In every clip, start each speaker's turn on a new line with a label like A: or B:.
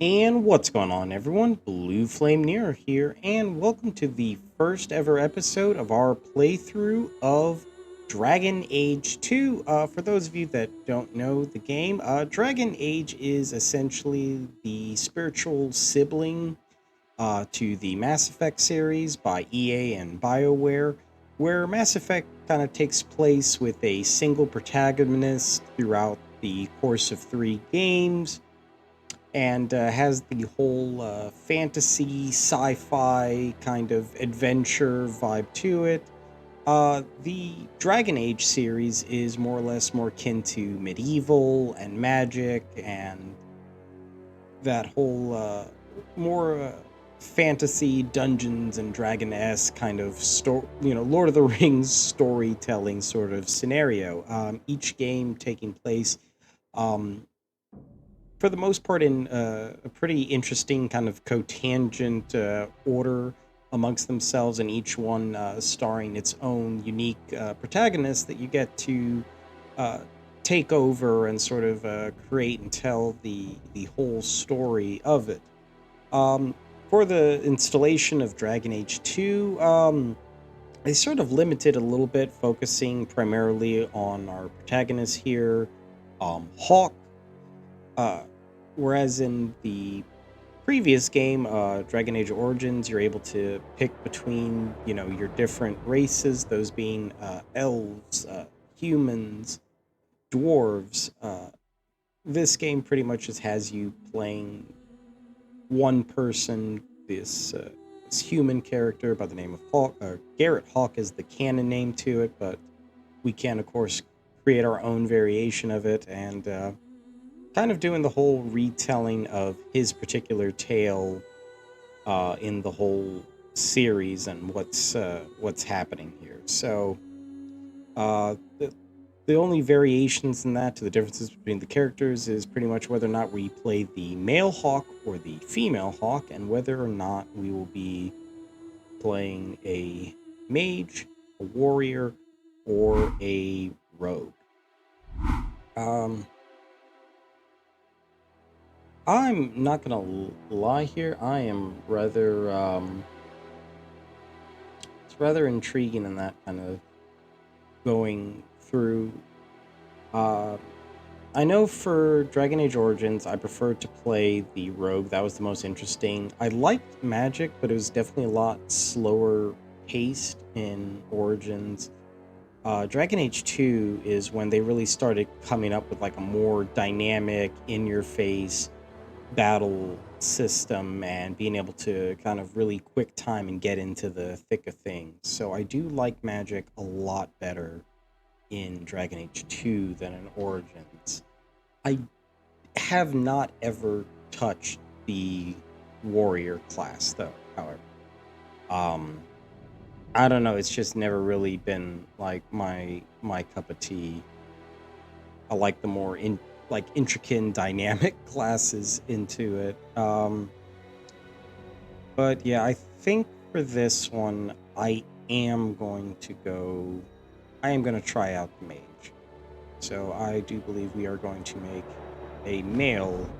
A: And what's going on, everyone? BluFlamePlays here, and welcome to the first ever episode of our playthrough of Dragon Age 2. For those of you that don't know the game, Dragon Age is essentially the spiritual sibling to the Mass Effect series by EA and Bioware, where Mass Effect kind of takes place with a single protagonist throughout the course of 3 games and has the whole fantasy, sci-fi kind of adventure vibe to it. The Dragon Age series is more or less more akin to medieval and magic and that whole more fantasy, Dungeons and Dragon-esque kind of Lord of the Rings storytelling sort of scenario. Each game taking place um, for the most part in a pretty interesting kind of cotangent order amongst themselves, and each one starring its own unique protagonist that you get to take over and sort of create and tell the whole story of it. For the installation of Dragon Age 2, they sort of limited a little bit, focusing primarily on our protagonist here, Hawke. Whereas in the previous game, Dragon Age Origins, you're able to pick between, your different races, those being elves, humans, dwarves. This game pretty much just has you playing one person, this human character by the name of Hawke. Garrett Hawke is the canon name to it, but we can, of course, create our own variation of it, and kind of doing the whole retelling of his particular tale in the whole series and what's happening here. So the only variations in that to the differences between the characters is pretty much whether or not we play the male Hawke or the female Hawke, and whether or not we will be playing a mage, a warrior, or a rogue. I'm not gonna lie here. I am rather it's rather intriguing in that kind of going through. I know for Dragon Age Origins, I preferred to play the rogue. That was the most interesting. I liked magic, but it was definitely a lot slower paced in Origins. Dragon Age 2 is when they really started coming up with like a more dynamic, in-your-face battle system and being able to kind of really quick time and get into the thick of things. So I do like magic a lot better in Dragon Age 2 than in Origins. I have not ever touched the warrior class though, however. I don't know, it's just never really been like my cup of tea. I like the more intricate and dynamic classes into it. But yeah, I think for this one, I am going to try out the mage. So I do believe we are going to make a male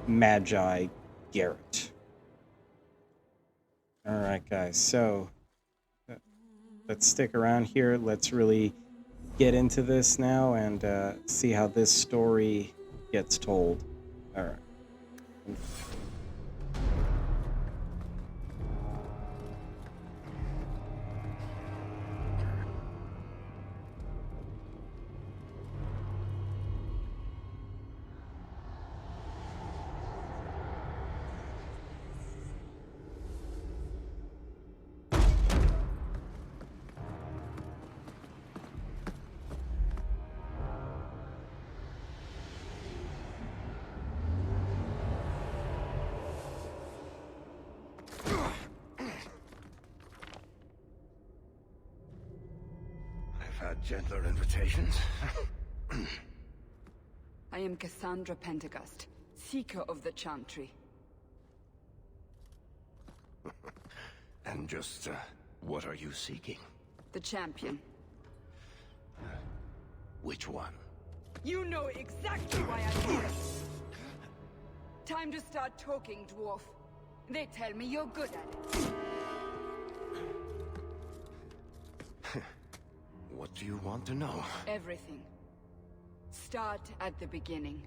A: Magi Garrett. Alright guys, so let's stick around here. Let's really get into this now and see how this story gets told. All right.
B: Gentler invitations.
C: I am Cassandra Pentagast, Seeker of the Chantry.
B: And just, what are you seeking?
C: The champion.
B: Which one?
C: You know exactly why I'm here! Time to start talking, dwarf. They tell me you're good at it.
B: What do you want to know?
C: Everything. Start at the beginning.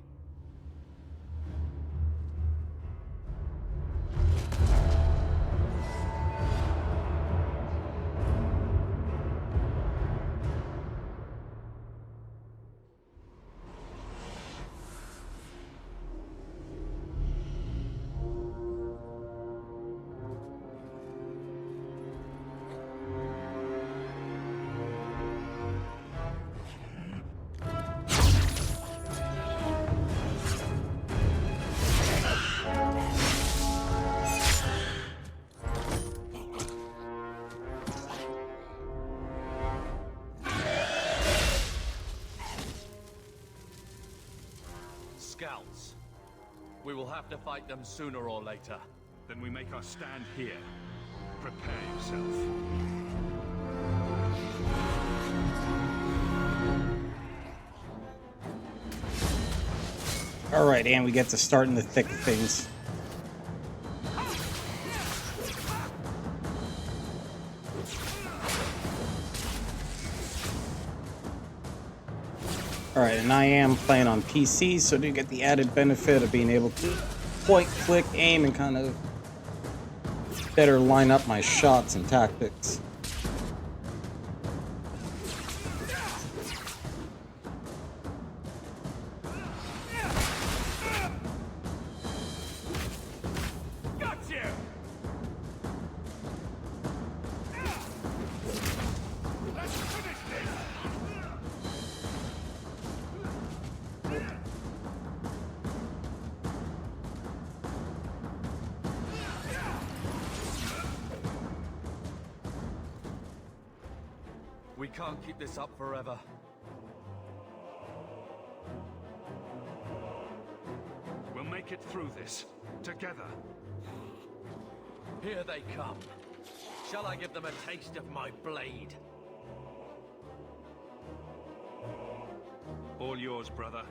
D: Scouts. We will have to fight them sooner or later.
E: Then we make our stand here. Prepare yourself.
A: Alright, and we get to start in the thick of things. Alright, and I am playing on PC, so I do get the added benefit of being able to point-click, aim, and kind of better line up my shots and tactics.
D: We can't keep this up forever.
E: We'll make it through this. Together.
D: Here they come. Shall I give them a taste of my blade?
E: All yours, brother.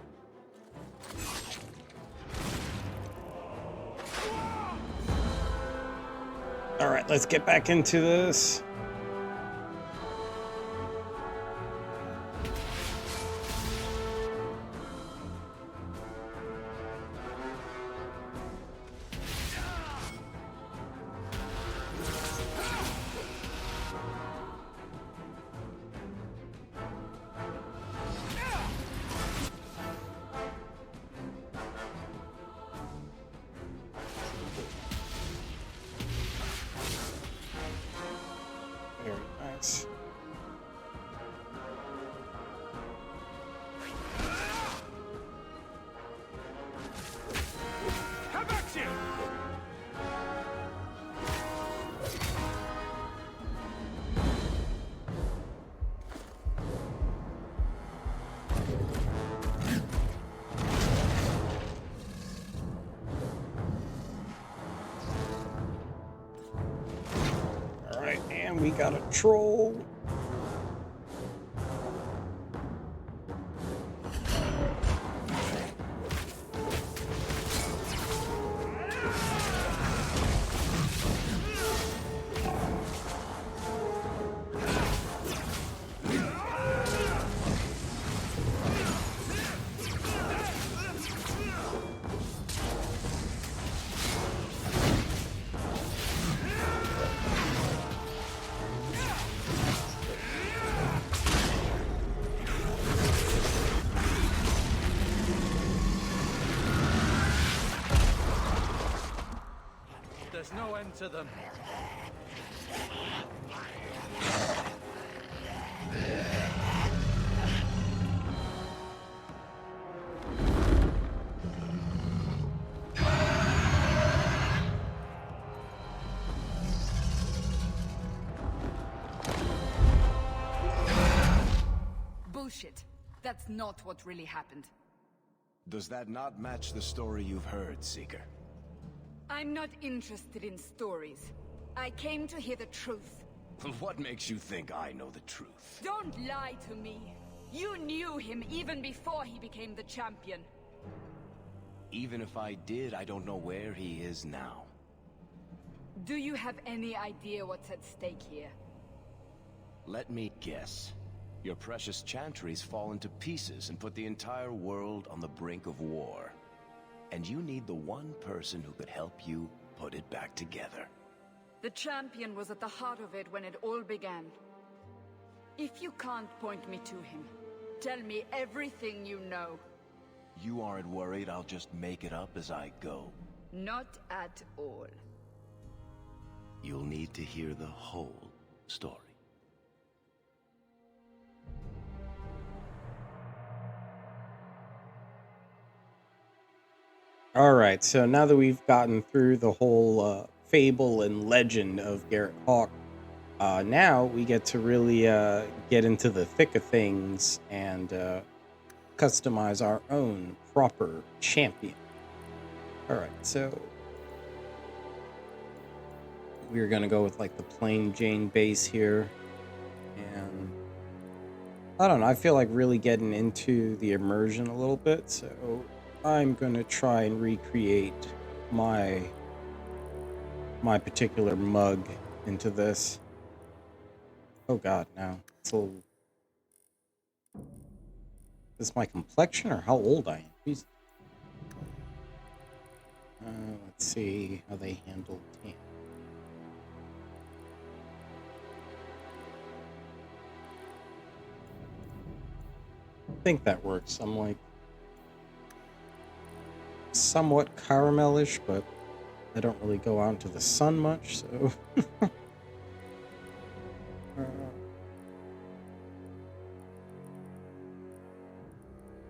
A: Alright, let's get back into this. Very nice.
E: Come back to you!
A: Alright, and we got a troll.
D: There's no end to them.
C: Bullshit. That's not what really happened.
B: Does that not match the story you've heard, Seeker?
C: I'm not interested in stories. I came to hear the truth.
B: What makes you think I know the truth?
C: Don't lie to me. You knew him even before he became the champion.
F: even if I did, I don't know where he is now.
C: Do you have any idea what's at stake here?
F: Let me guess. Your precious chantries fallen to pieces and put the entire world on the brink of war. And you need the one person who could help you put it back together.
C: The champion was at the heart of it when it all began. If you can't point me to him, tell me everything you know.
F: You aren't worried I'll just make it up as I go?
C: Not at all.
F: You'll need to hear the whole story.
A: All right, so now that we've gotten through the whole fable and legend of Garrett Hawke, now we get to really get into the thick of things and customize our own proper champion. All right, so we're gonna go with like the plain Jane base here, and I don't know, I feel like really getting into the immersion a little bit, so I'm gonna try and recreate my particular mug into this. Oh god, no. It's a little... Is this my complexion or how old I am? Jeez. Let's see how they handle tan. I think that works. I'm like somewhat caramelish, but I don't really go out into the sun much, so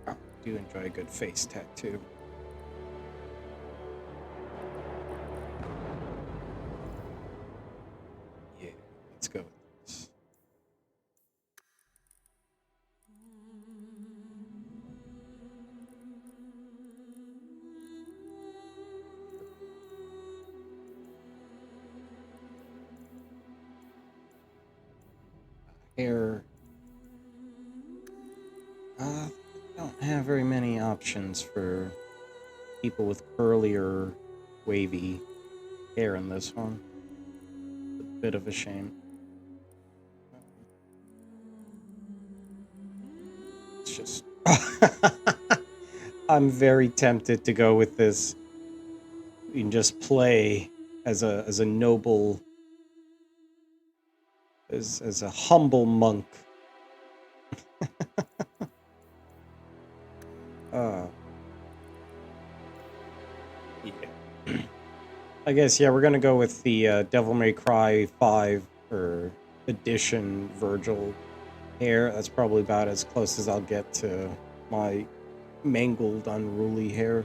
A: I do enjoy a good face tattoo. Yeah, let's go with this. Hair. I don't have very many options for people with curly or wavy hair in this one. It's a bit of a shame. It's just... I'm very tempted to go with this. You can just play as a noble... as a humble monk. Yeah. I guess, yeah, we're gonna go with the Devil May Cry 5 or edition Virgil hair. That's probably about as close as I'll get to my mangled, unruly hair.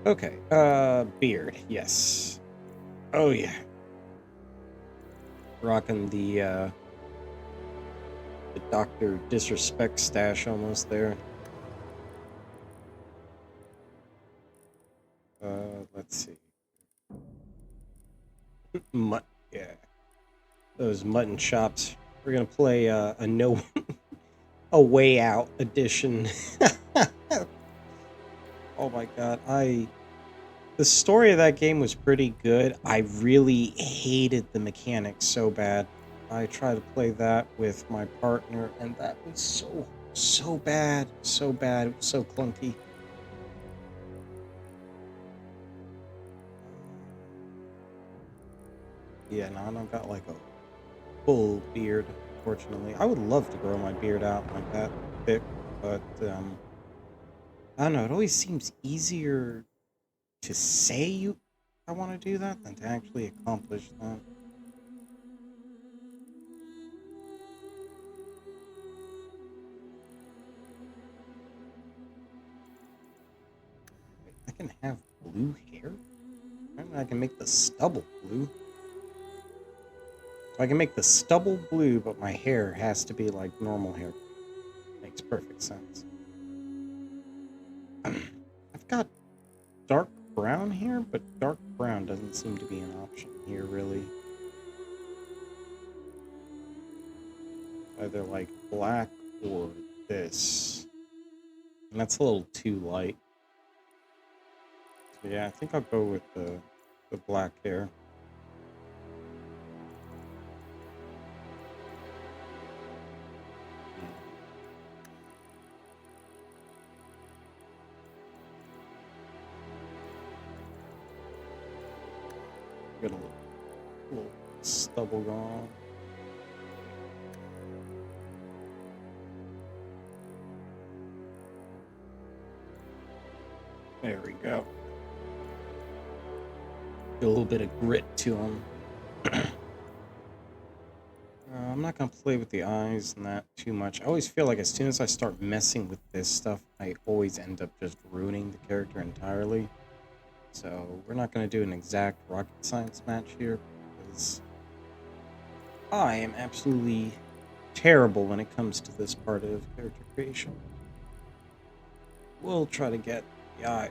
A: Okay, beard, yes. Oh yeah. Rocking the Dr. Disrespect stash almost there. Let's see. Yeah. Those mutton chops. We're gonna play a a way out edition. Oh my god, the story of that game was pretty good. I really hated the mechanics so bad. I tried to play that with my partner, and that was so bad. So bad. It was so clunky. Yeah, no, I don't got like a full beard, unfortunately. I would love to grow my beard out like that thick, but I don't know, it always seems easier to say I want to do that than to actually accomplish that. I can have blue hair? I can make the stubble blue. So I can make the stubble blue, but my hair has to be like normal hair. Makes perfect sense. I've got dark brown hair, but dark brown doesn't seem to be an option here, really. Either like black or this. And that's a little too light. Yeah, I think I'll go with the black hair. Get a little stubble going. There we go. Get a little bit of grit to him. I'm not going to play with the eyes and that too much. I always feel like as soon as I start messing with this stuff, I always end up just ruining the character entirely. So we're not going to do an exact rocket science match here, because I am absolutely terrible when it comes to this part of character creation. We'll try to get the eyes.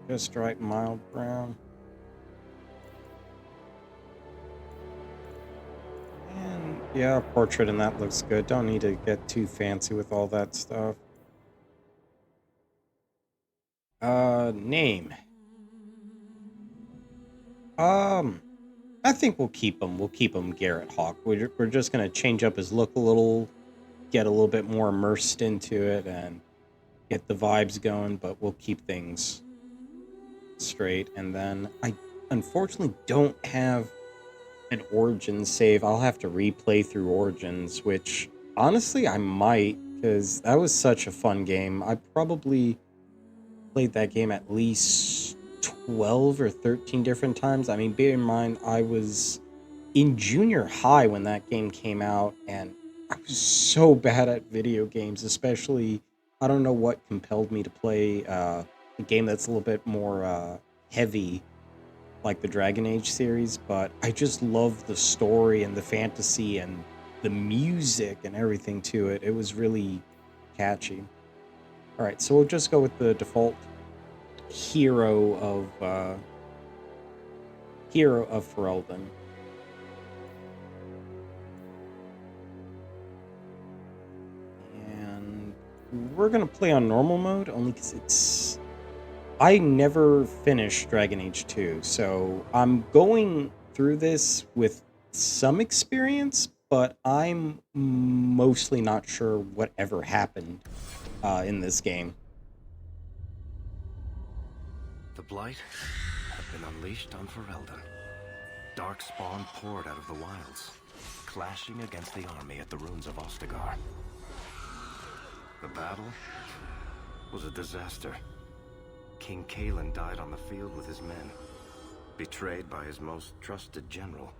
A: Just right, mild brown. And yeah, portrait and that looks good. Don't need to get too fancy with all that stuff. Name. I think we'll keep him. We'll keep him Garrett Hawke. We're just gonna change up his look a little, get a little bit more immersed into it, and get the vibes going. But we'll keep things straight. And then I unfortunately don't have an Origins save. I'll have to replay through Origins, which honestly I might, because that was such a fun game. I probably played that game at least 12 or 13 different times. I mean, bear in mind, I was in junior high when that game came out, and I was so bad at video games, especially, I don't know what compelled me to play a game that's a little bit more heavy, like the Dragon Age series, but I just love the story and the fantasy and the music and everything to it. It was really catchy. All right, so we'll just go with the default hero of Ferelden. And we're gonna play on normal mode only because I never finished Dragon Age 2, so I'm going through this with some experience, but I'm mostly not sure whatever happened in this game.
F: The Blight have been unleashed on Ferelden. Darkspawn poured out of the wilds, clashing against the army at the ruins of Ostagar. The battle was a disaster. King Kalen died on the field with his men, betrayed by his most trusted general.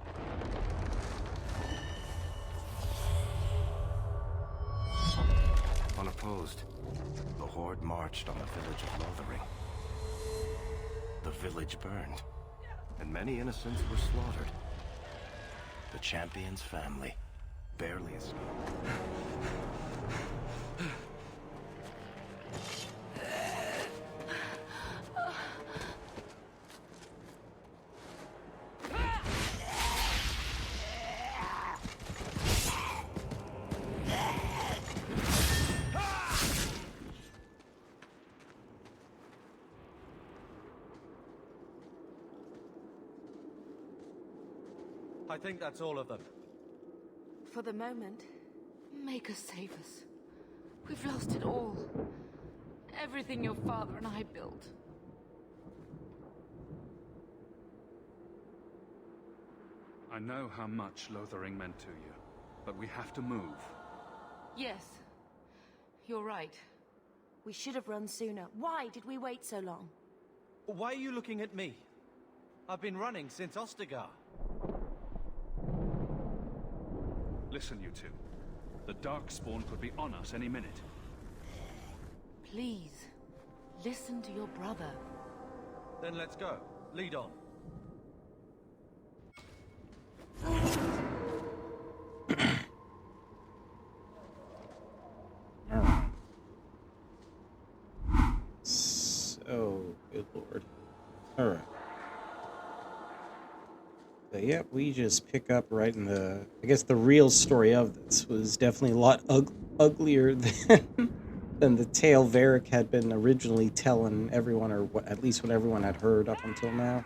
F: Unopposed, the Horde marched on the village of Lothering. The village burned, and many innocents were slaughtered. The champion's family barely escaped.
D: I think that's all of them.
C: For the moment, make us save us. We've lost it all. Everything your father and I built.
E: I know how much Lothering meant to you, but we have to move.
C: Yes, you're right.
G: We should have run sooner. Why did we wait so long?
D: Why are you looking at me? I've been running since Ostagar.
E: Listen, you two. The Darkspawn could be on us any minute.
C: Please, listen to your brother.
D: Then let's go. Lead on.
A: So, good lord. Alright. But yeah, we just pick up right in the... I guess the real story of this was definitely a lot uglier than the tale Varric had been originally telling everyone, or at least what everyone had heard up until now.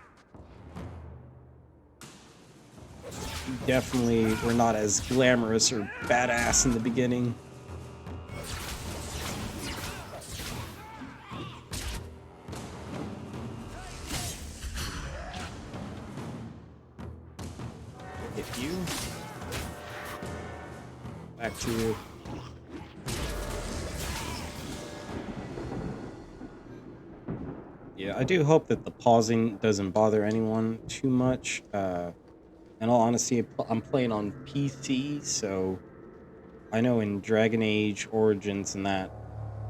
A: Definitely were not as glamorous or badass in the beginning. Hit you. Back to you. Yeah, I do hope that the pausing doesn't bother anyone too much. In all honesty, I'm playing on PC, so I know in Dragon Age Origins and that,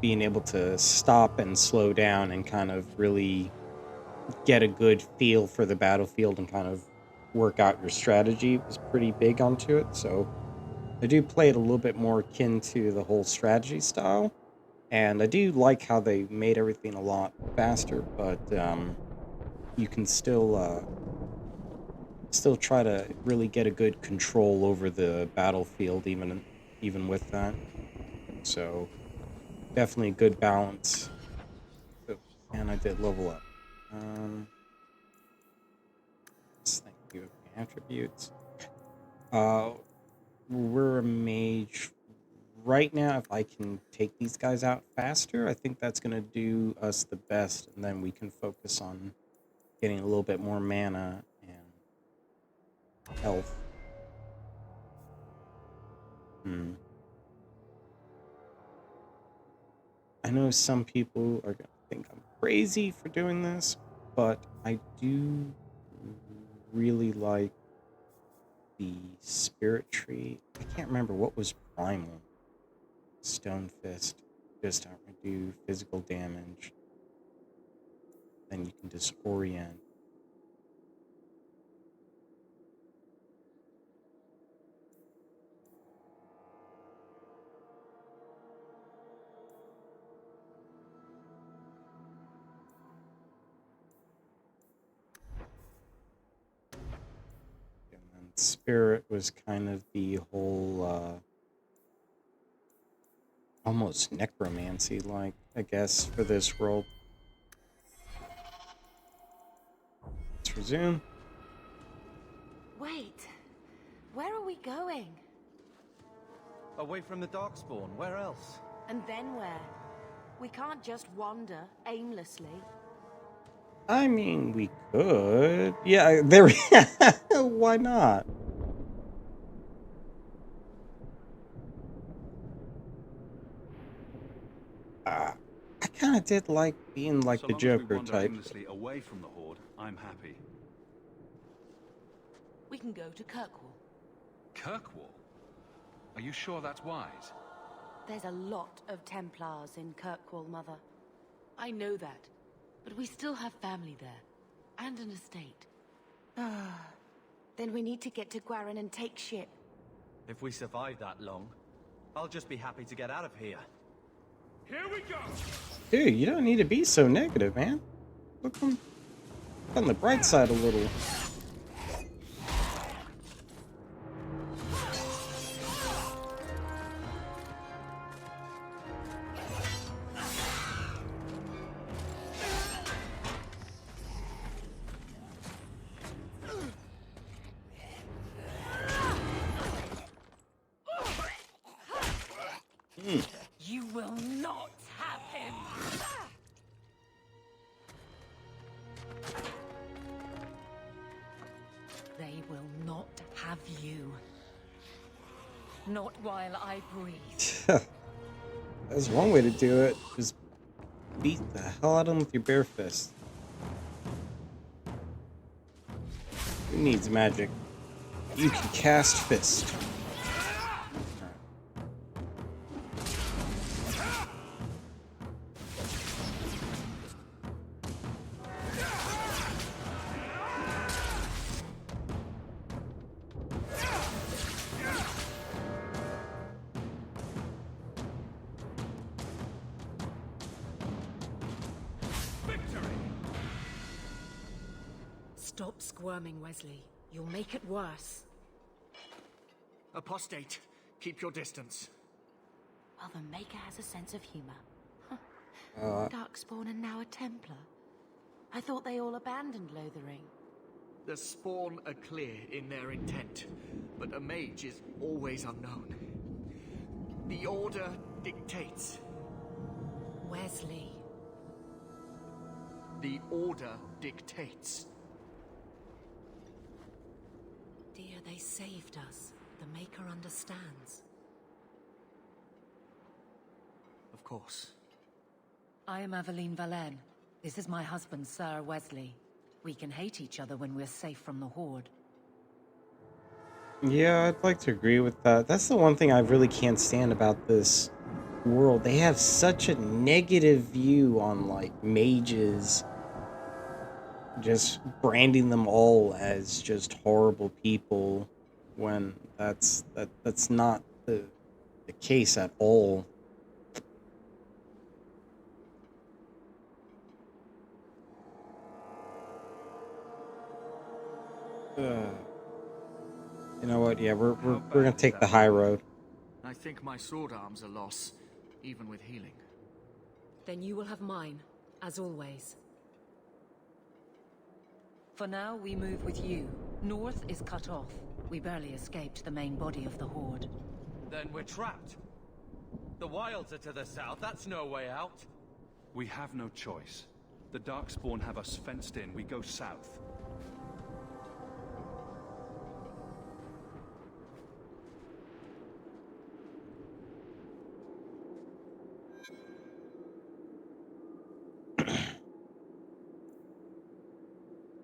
A: being able to stop and slow down and kind of really get a good feel for the battlefield and kind of work out your strategy was pretty big onto it. So I do play it a little bit more akin to the whole strategy style. And I do like how they made everything a lot faster, but you can still try to really get a good control over the battlefield even with that. So definitely a good balance. Oh, and I did level up. Thank you. Attributes. We're a mage. Right now, if I can take these guys out faster, I think that's going to do us the best, and then we can focus on getting a little bit more mana and health. I know some people are going to think I'm crazy for doing this, but I do really like the spirit tree. I can't remember what was primal. Stone Fist. Just do physical damage. Then you can disorient. And then spirit was kind of the whole almost necromancy like, I guess, for this world. Let's resume.
G: Wait, where are we going?
D: Away from the Darkspawn, where else?
G: And then where? We can't just wander aimlessly.
A: I mean, we could. Yeah, there. Why not? I kind of did like being like the Joker type.
E: Away from the Horde, I'm happy.
G: We can go to Kirkwall.
E: Kirkwall? Are you sure that's wise?
G: There's a lot of Templars in Kirkwall, Mother. I know that, but we still have family there, and an estate. Then we need to get to Gwarin and take ship.
D: If we survive that long, I'll just be happy to get out of here.
E: Here we go!
A: Dude, you don't need to be so negative, man. Look on the bright side a little.
G: You will not have him! They will not have you. Not while I breathe.
A: That's one way to do it. Just beat the hell out of them with your bare fist. Who needs magic? You can cast fist.
G: Stop squirming, Wesley. You'll make it worse.
D: Apostate, keep your distance.
G: Well, the Maker has a sense of humor.
A: Uh,
G: Darkspawn and now a Templar. I thought they all abandoned Lothering.
D: The Spawn are clear in their intent, but a mage is always unknown. The Order dictates.
G: Wesley.
D: The Order dictates.
G: Dear, they saved us. The Maker understands.
D: Of course.
G: I am Aveline Valenne. This is my husband, Sir Wesley. We can hate each other when we're safe from the Horde.
A: yeah, I'd like to agree with that. That's the one thing I really can't stand about this world. They have such a negative view on, like, mages. Just branding them all as just horrible people when that's not the case at all. You know what? Yeah, we're gonna take the high road.
D: I think my sword arm's a loss, even with healing.
G: Then you will have mine, as always. For now, we move with you. North is cut off. We barely escaped the main body of the Horde.
D: Then we're trapped. The wilds are to the south, that's no way out.
E: We have no choice. The Darkspawn have us fenced in. We go south.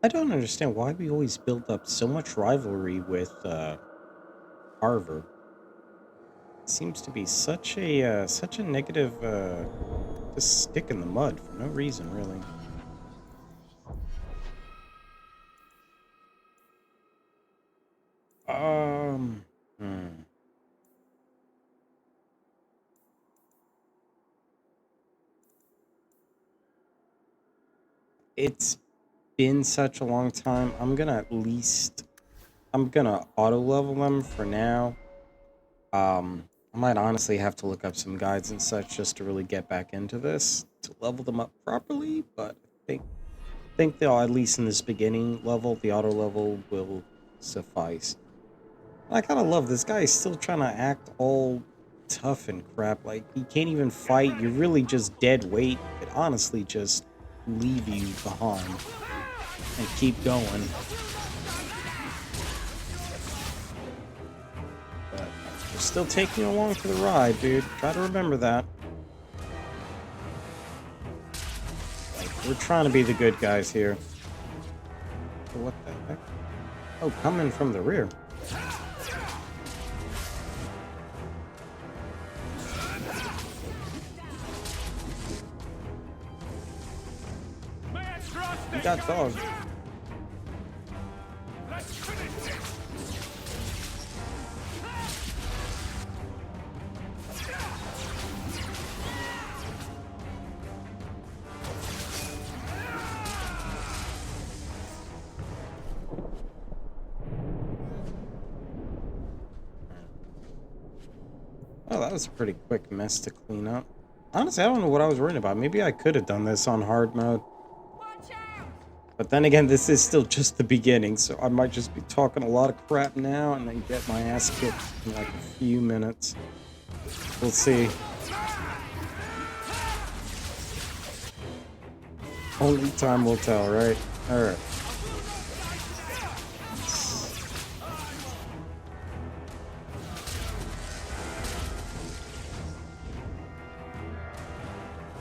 A: I don't understand why we always build up so much rivalry with Harvard. It seems to be such a negative just stick in the mud for no reason, really. Hmm. It's been such a long time. I'm gonna auto level them for now. I might honestly have to look up some guides and such just to really get back into this to level them up properly, but I think they'll, at least in this beginning level, the auto level will suffice. I kind of love this guy. Is still trying to act all tough and crap. Like, he can't even fight. You're really just dead weight. It honestly just leave you behind and keep going. But we're still taking you along for the ride, dude. Try to remember that. Like, we're trying to be the good guys here. What the heck? Oh, coming from the rear. You got dogs. Oh, that was a pretty quick mess to clean up. Honestly, I don't know what I was worried about. Maybe I could have done this on hard mode. But then again, this is still just the beginning, so I might just be talking a lot of crap now and then get my ass kicked in like a few minutes. We'll see. Only time will tell, right? Alright.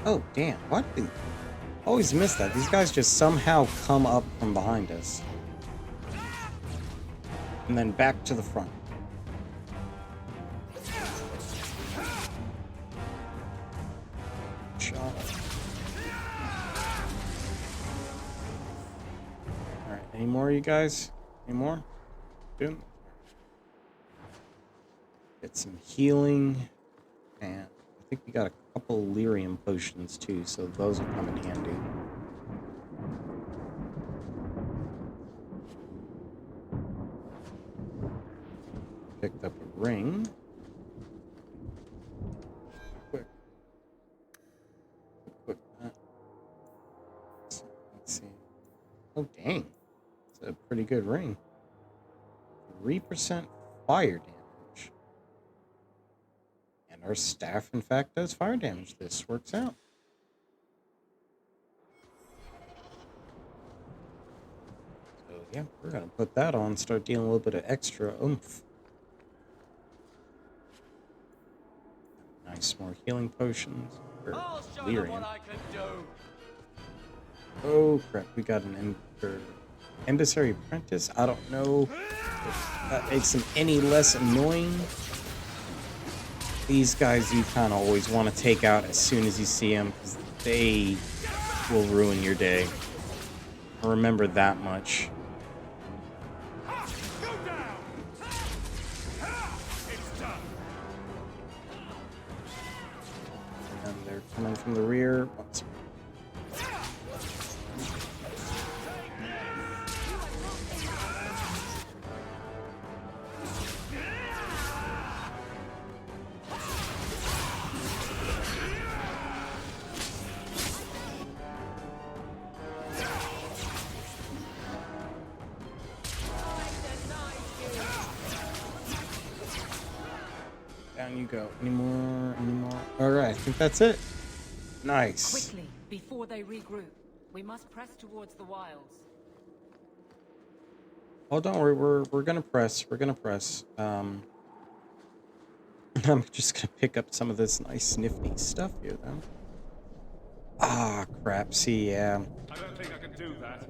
A: Oh, damn. What the... Always miss that. These guys just somehow come up from behind us. And then back to the front. Shot. Alright, any more, you guys? Any more? Good. Get some healing. And I think we got a couple lyrium potions too, so those will come in handy. picked up a ring. Quick. Let's see. Oh, dang. It's a pretty good ring. 3% fire damage. And our staff, in fact, does fire damage. This works out. So, yeah, we're going to put that on, start dealing a little bit of extra oomph. Nice, more healing potions.
D: I'll show them what I can do.
A: Oh, crap. We got an emissary apprentice. I don't know if that makes them any less annoying. These guys you kind of always want to take out as soon as you see them, because they will ruin your day. Remember that much. And they're coming from the rear. Down you go. Any more? Alright, I think that's it. Nice.
G: Quickly, before they regroup, we must press towards the wilds.
A: Oh, don't worry, we're gonna press. We're gonna press. I'm just gonna pick up some of this nice nifty stuff here, though. Ah, crap. See, yeah.
E: I don't think I can do that.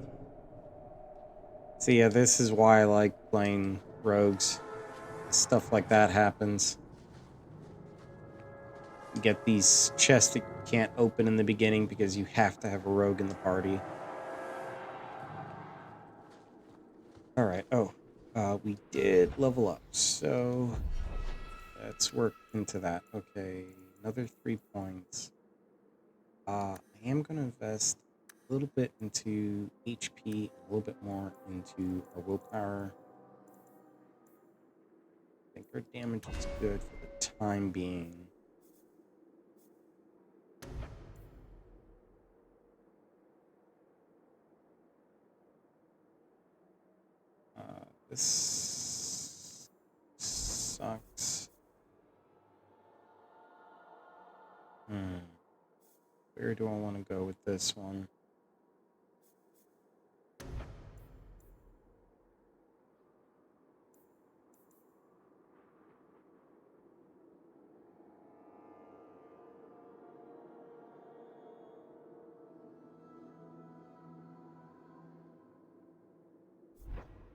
A: See, yeah, this is why I like playing rogues. Stuff like that happens. You get these chests that you can't open in the beginning because you have to have a rogue in the party. Alright, we did level up, so let's work into that. Okay, another 3 points. I am going to invest a little bit into HP, a little bit more into our willpower. I think our damage is good for the time being. This sucks. Where do I want to go with this one?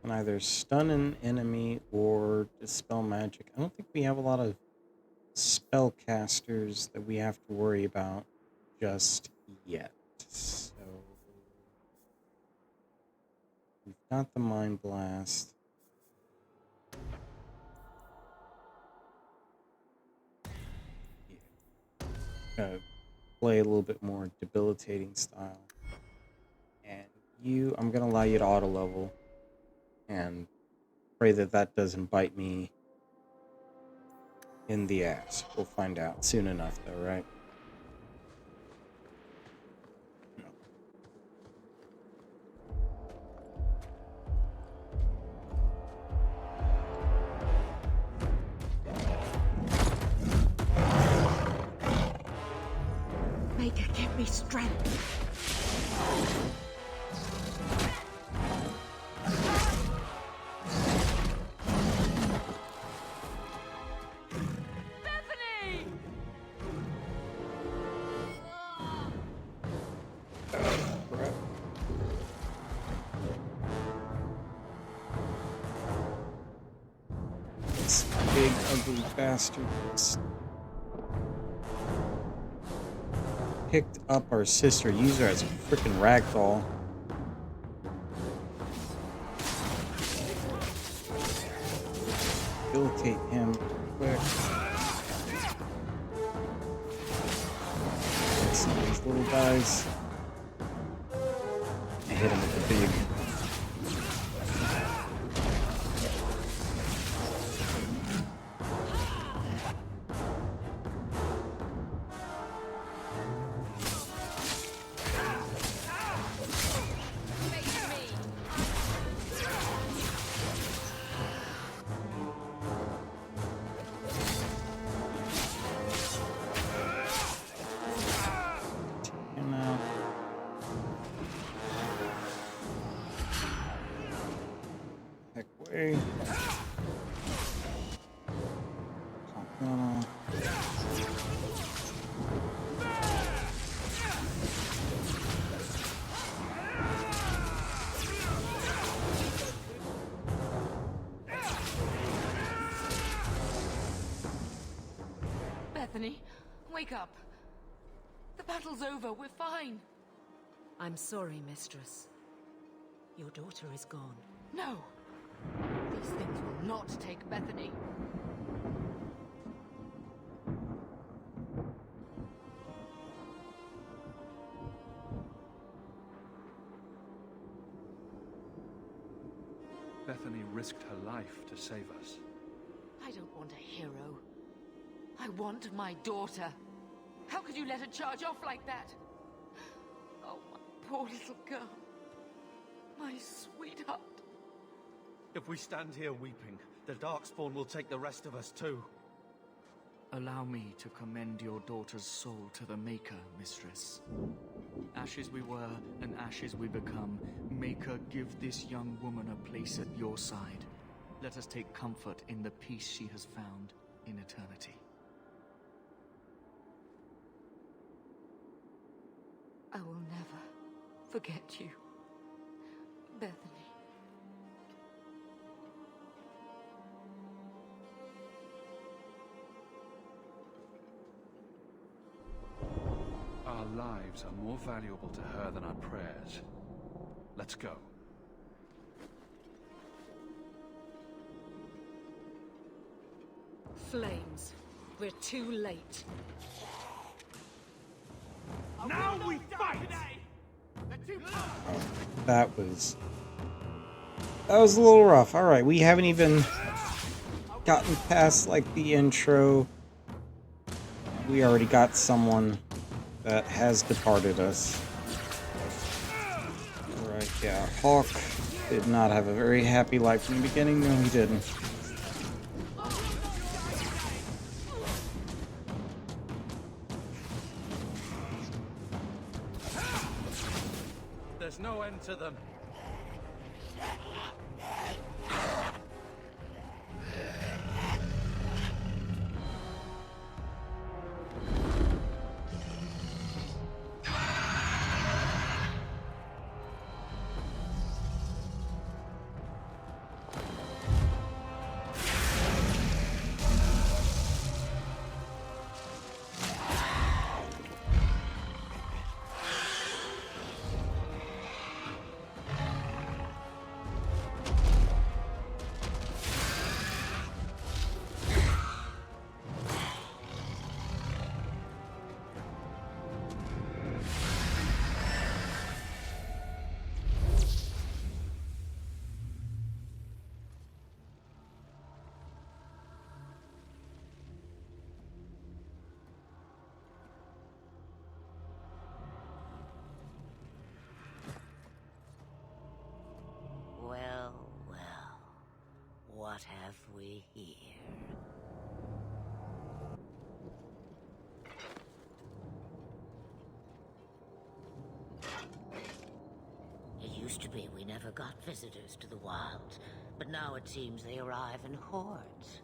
A: Can either stun an enemy or dispel magic. I don't think we have a lot of spellcasters that we have to worry about just yet. So we've got the Mind Blast. Gonna play a little bit more debilitating style. And you, I'm gonna allow you to auto level. And pray that that doesn't bite me in the ass. We'll find out soon enough, though, right?
G: Make her give me strength.
A: Big ugly bastards picked up our sister, used her as a freaking ragdoll. Debilitate him quick. Get some of these little guys. I hit him with the big. Okay.
G: Bethany, wake up. The battle's over. We're fine.
H: I'm sorry, mistress. Your daughter is gone.
G: No. These things will not take Bethany.
E: Bethany risked her life to save us.
G: I don't want a hero. I want my daughter. How could you let her charge off like that? Oh, my poor little girl. My sweetheart.
I: If we stand here weeping, the Darkspawn will take the rest of us too.
D: Allow me to commend your daughter's soul to the Maker, mistress. Ashes we were, and ashes we become. Maker, give this young woman a place at your side. Let us take comfort in the peace she has found in eternity.
G: I will never forget you, Bethany.
E: Our lives are more valuable to her than our prayers. Let's go.
H: Flames. We're too late.
I: Now we fight!
A: That was a little rough. All right, we haven't even gotten past like the intro. We already got someone that has departed us. All right, yeah, Hawke did not have a very happy life from the beginning. No, he didn't.
I: There's no end to them.
J: Well, well, what have we here? It used to be we never got visitors to the wilds, but now it seems they arrive in hordes.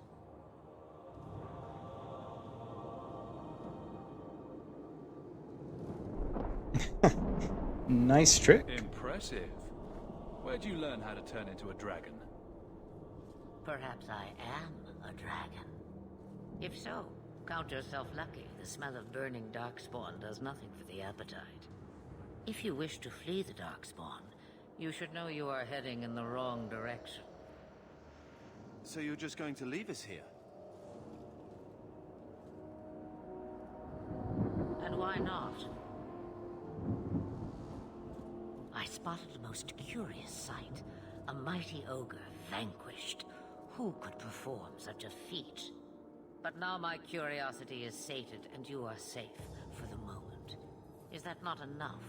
A: Nice trick.
E: Impressive. Where'd you learn how to turn into a dragon?
J: Perhaps I am a dragon. If so, count yourself lucky. The smell of burning Darkspawn does nothing for the appetite. If you wish to flee the Darkspawn, you should know you are heading in the wrong direction.
I: So you're just going to leave us here?
J: And why not? I spotted a most curious sight. A mighty ogre vanquished. Who could perform such a feat? But now my curiosity is sated, and you are safe for the moment. Is that not enough?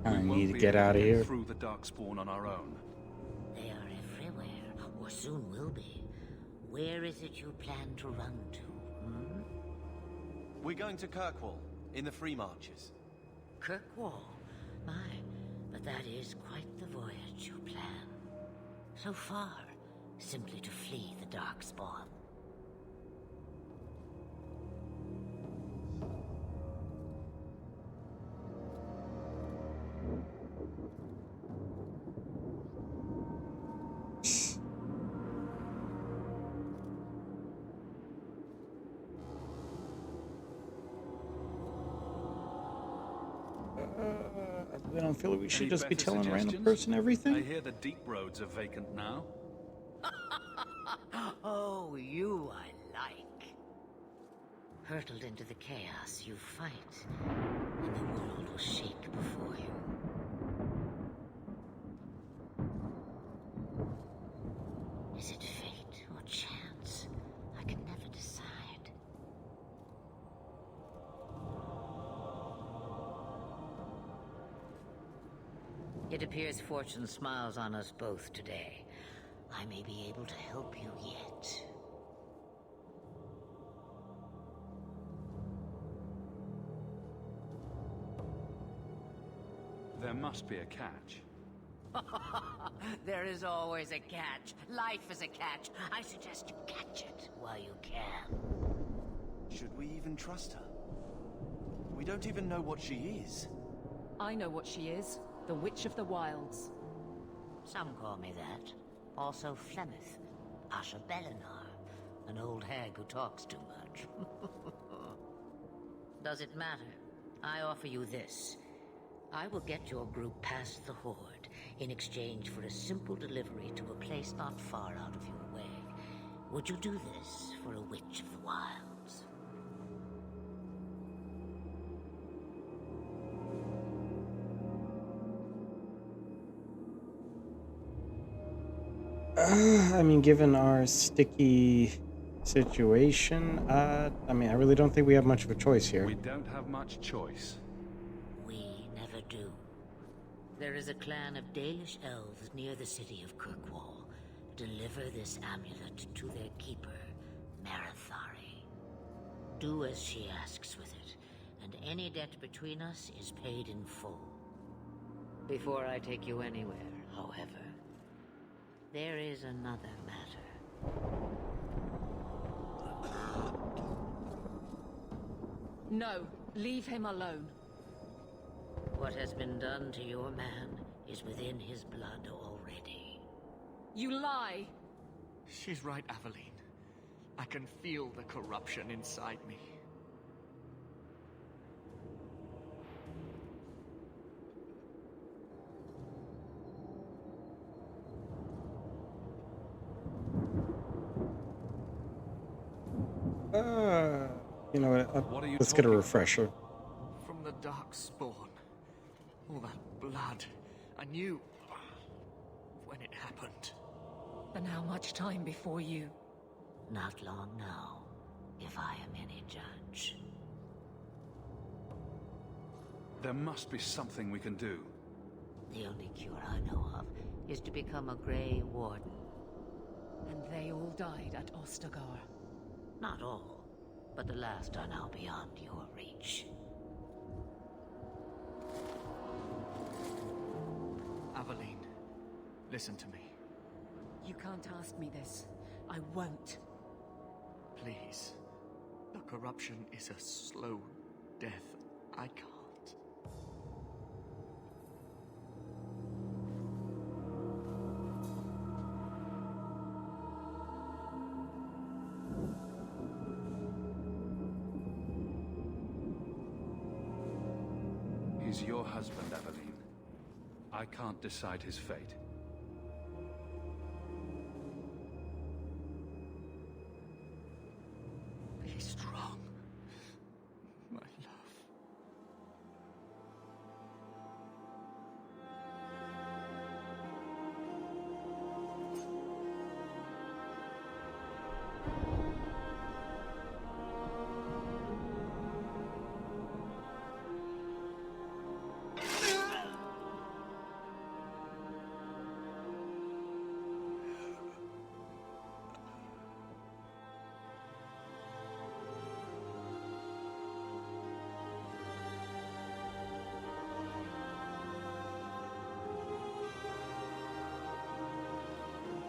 A: I
E: We
A: need
E: won't
A: to
E: be
A: get
E: able
A: out of here.
E: through the Darkspawn on our own.
J: They are everywhere, or soon will be. Where is it you plan to run to, hmm?
I: We're going to Kirkwall. in the Free Marches.
J: Kirkwall? My, but that is quite the voyage you plan. So far, simply to flee the Darkspawn.
A: I don't feel like we should
E: Any
A: just be
E: better
A: telling a random
E: suggestions?
A: person
E: I
A: everything.
E: hear the deep roads are vacant now.
J: Oh, you I like. Hurtled into the chaos you fight, and the world will shake before you. Is it fate or chance? I can never decide. It appears fortune smiles on us both today. I may be able to help you yet.
E: There must be a catch.
J: There is always a catch. Life is a catch. I suggest you catch it while you can.
I: Should we even trust her? We don't even know what she is.
K: I know what she is. The Witch of the Wilds.
J: Some call me that. Also Flemeth, Asha Belinar, an old hag who talks too much. Does it matter? I offer you this. I will get your group past the Horde in exchange for a simple delivery to a place not far out of your way. Would you do this for a Witch of the Wilds?
A: I mean, given our sticky situation, I mean, I really don't think we have much of a choice here.
E: We don't have much choice.
J: We never do. There is a clan of Dalish elves near the city of Kirkwall. Deliver this amulet to their keeper, Marathari. Do as she asks with it, and any debt between us is paid in full. Before I take you anywhere, however, there is another matter.
K: No, leave him alone.
J: What has been done to your man is within his blood already.
K: You lie!
D: She's right, Aveline. I can feel the corruption inside me.
A: You know what?
E: What are you
A: Let's get a
E: talking
A: refresher.
D: From the Darkspawn. All that blood. I knew when it happened.
K: And how much time before you?
J: Not long now, if I am any judge.
E: There must be something we can do.
J: The only cure I know of is to become a Grey Warden.
K: And they all died at Ostagar.
J: Not all, but the last are now beyond your reach.
D: Aveline, listen to me.
K: You can't ask me this. I won't.
D: Please. The corruption is a slow death. I can't.
E: He's your husband, Aveline. I can't decide his fate.
D: Be strong, my love.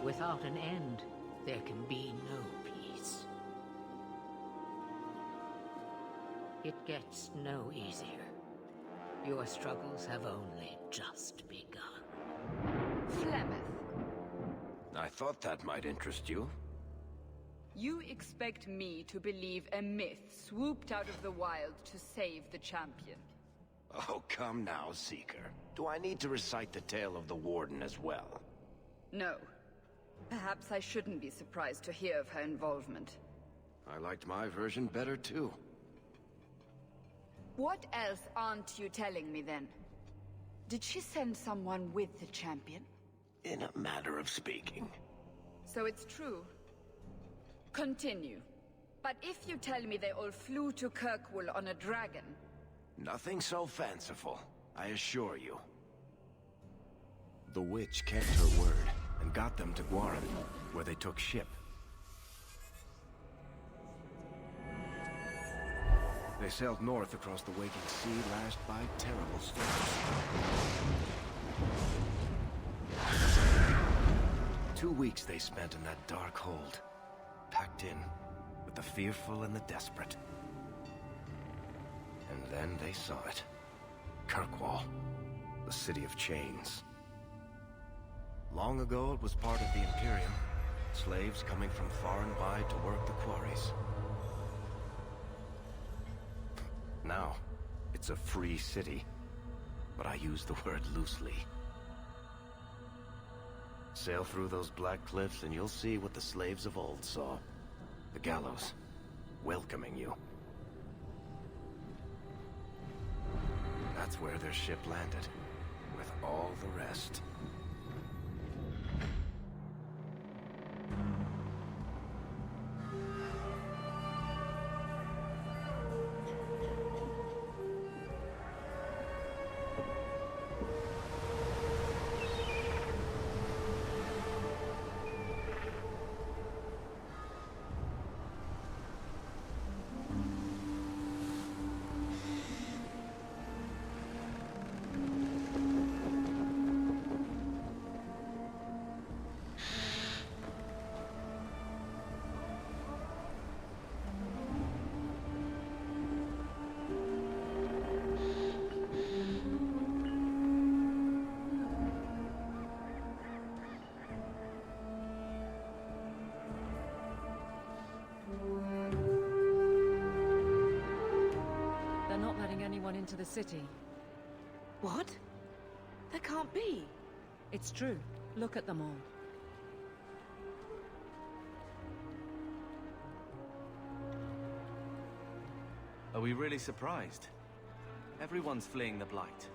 J: Without an end, there can be no peace. It gets no easier. Your struggles have only just begun.
C: Flemeth,
F: I thought that might interest you.
C: you expect me to believe a myth swooped out of the wild to save the champion?
F: Oh, come now, Seeker. Do I need to recite the tale of the Warden as well?
C: No. Perhaps I shouldn't be surprised to hear of her involvement.
F: I liked my version better, too.
C: What else aren't you telling me, then? Did she send someone with the champion?
F: In a matter of speaking.
C: So it's true. Continue. But if you tell me they all flew to Kirkwall on a dragon...
F: Nothing so fanciful, I assure you. The witch kept her word, and got them to Guaran, where they took ship. They sailed north across the waking sea, lashed by terrible storms. 2 weeks they spent in that dark hold, packed in with the fearful and the desperate. And then they saw it. Kirkwall, the city of chains. Long ago it was part of the Imperium, slaves coming from far and wide to work the quarries. Now, it's a free city, but I use the word loosely. Sail through those black cliffs and you'll see what the slaves of old saw. The gallows, welcoming you. That's where their ship landed, with all the rest.
K: Into the city.
G: What? That can't be.
K: It's true. Look at them all.
I: Are we really surprised? Everyone's fleeing the Blight.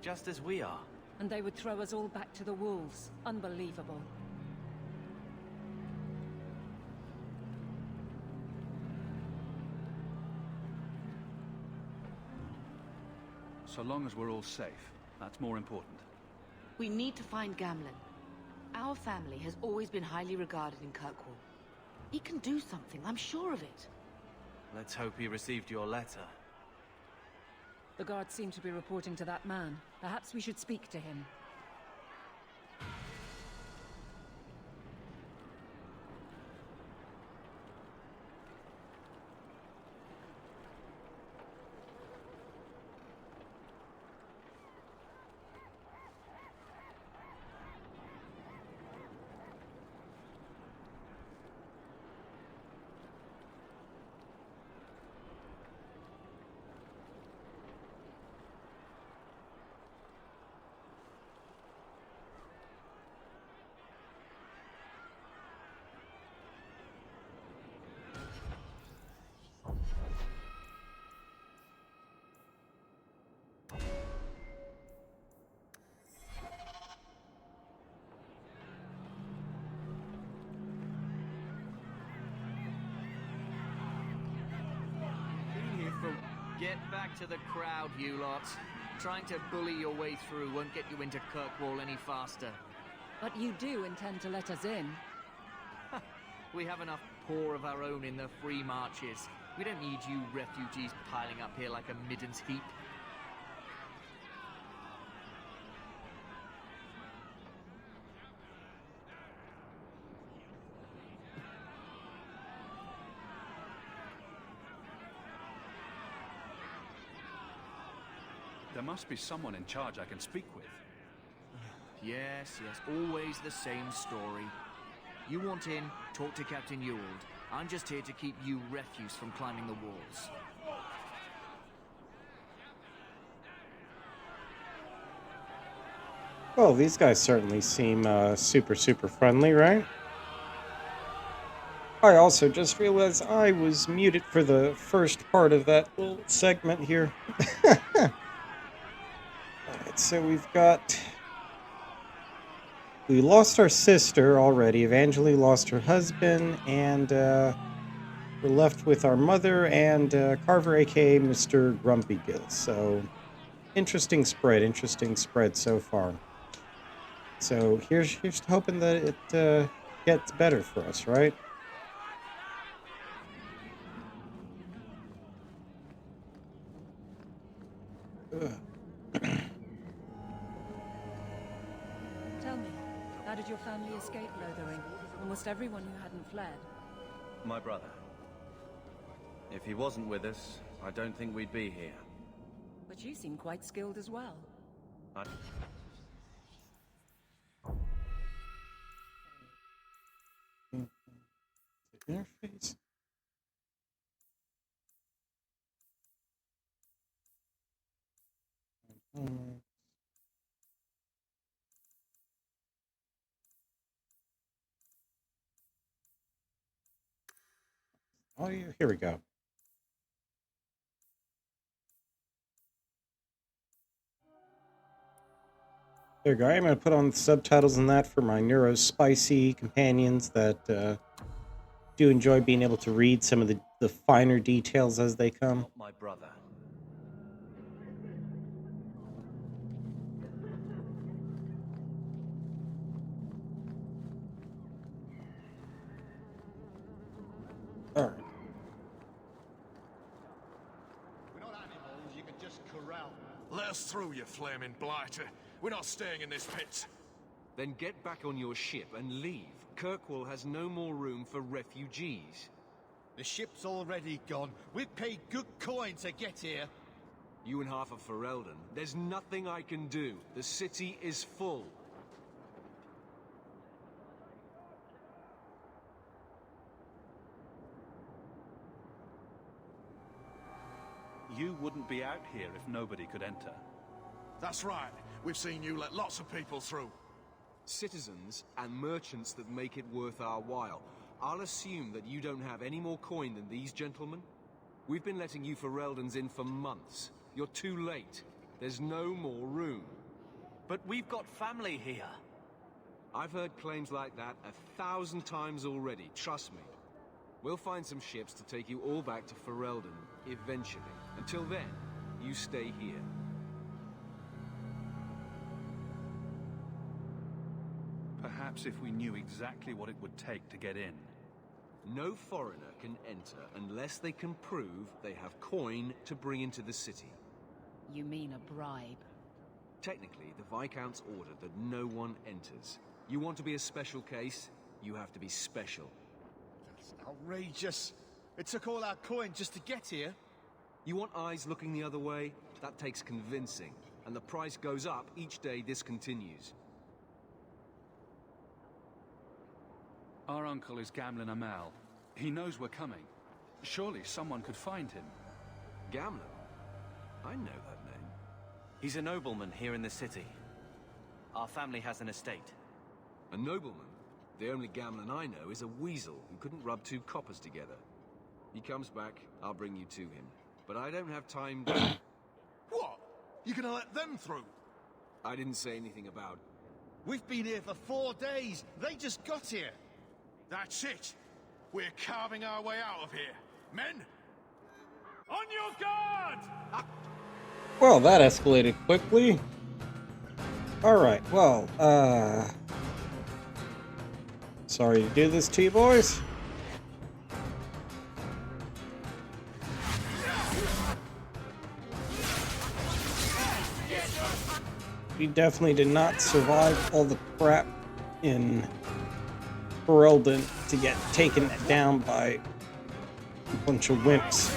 I: Just as we are.
K: And they would throw us all back to the wolves. Unbelievable.
E: So long as we're all safe, that's more important.
G: We need to find Gamlen. Our family has always been highly regarded in Kirkwall. He can do something, I'm sure of it.
I: Let's hope he received your letter.
K: The guards seem to be reporting to that man. Perhaps we should speak to him.
D: Get back to the crowd, you lot. Trying to bully your way through won't get you into Kirkwall any faster.
K: But you do intend to let us in.
D: We have enough poor of our own in the free marches. We don't need you refugees piling up here like a middens heap.
E: There must be someone in charge I can speak with.
D: Yes, always the same story. You want in, talk to Captain Ewald. I'm just here to keep you refuse from climbing the walls.
A: Well, these guys certainly seem super friendly, right? I also just realized I was muted for the first part of that little segment here. Alright, so we lost our sister already. Evangeline lost her husband, and we're left with our mother and Carver, aka Mr. Grumpy Gill. So, interesting spread so far. So here's hoping that it gets better for us, right?
K: Tell me, how did your family escape Lothering? Almost everyone who hadn't fled.
I: My brother. If he wasn't with us, I don't think we'd be here.
K: But you seem quite skilled as well.
A: Interface. Oh, yeah, here we go. There we go. I'm going to put on subtitles and that for my neuro-spicy companions that do enjoy being able to read some of the finer details as they come.
I: Not my brother.
A: All right.
B: We're not animals you can just corral. Let us through, you flaming blighter. We're not staying in this pit.
L: Then get back on your ship and leave. Kirkwall has no more room for refugees.
B: The ship's already gone. We've paid good coin to get here.
L: You and half of Ferelden. There's nothing I can do. The city is full.
E: You wouldn't be out here if nobody could enter.
B: That's right. We've seen you let lots of people through.
L: Citizens and merchants that make it worth our while. I'll assume that you don't have any more coin than these gentlemen. We've been letting you Fereldans in for months. You're too late. There's no more room.
I: But we've got family here.
L: I've heard claims like that 1,000 times already, trust me. We'll find some ships to take you all back to Ferelden, eventually. Until then, you stay here.
E: Perhaps if we knew exactly what it would take to get in.
L: No foreigner can enter unless they can prove they have coin to bring into the city.
K: You mean a bribe?
L: Technically, the Viscount's ordered that no one enters. You want to be a special case, you have to be special.
B: That's outrageous. It took all our coin just to get here.
L: You want eyes looking the other way? That takes convincing. And the price goes up each day this continues.
E: Our uncle is Gamlen Amal. He knows we're coming. Surely someone could find him.
L: Gamlen? I know that name.
I: He's a nobleman here in the city. Our family has an estate.
L: A nobleman? The only Gamlen I know is a weasel who couldn't rub two coppers together. He comes back, I'll bring you to him. But I don't have time to...
B: What? You're gonna let them through?
L: I didn't say anything about...
B: We've been here for 4 days. They just got here. That's it. We're carving our way out of here. Men, on your guard!
A: Well, that escalated quickly. Alright, well, sorry to do this to you boys. We definitely did not survive all the crap in Ferelden to get taken down by a bunch of wimps.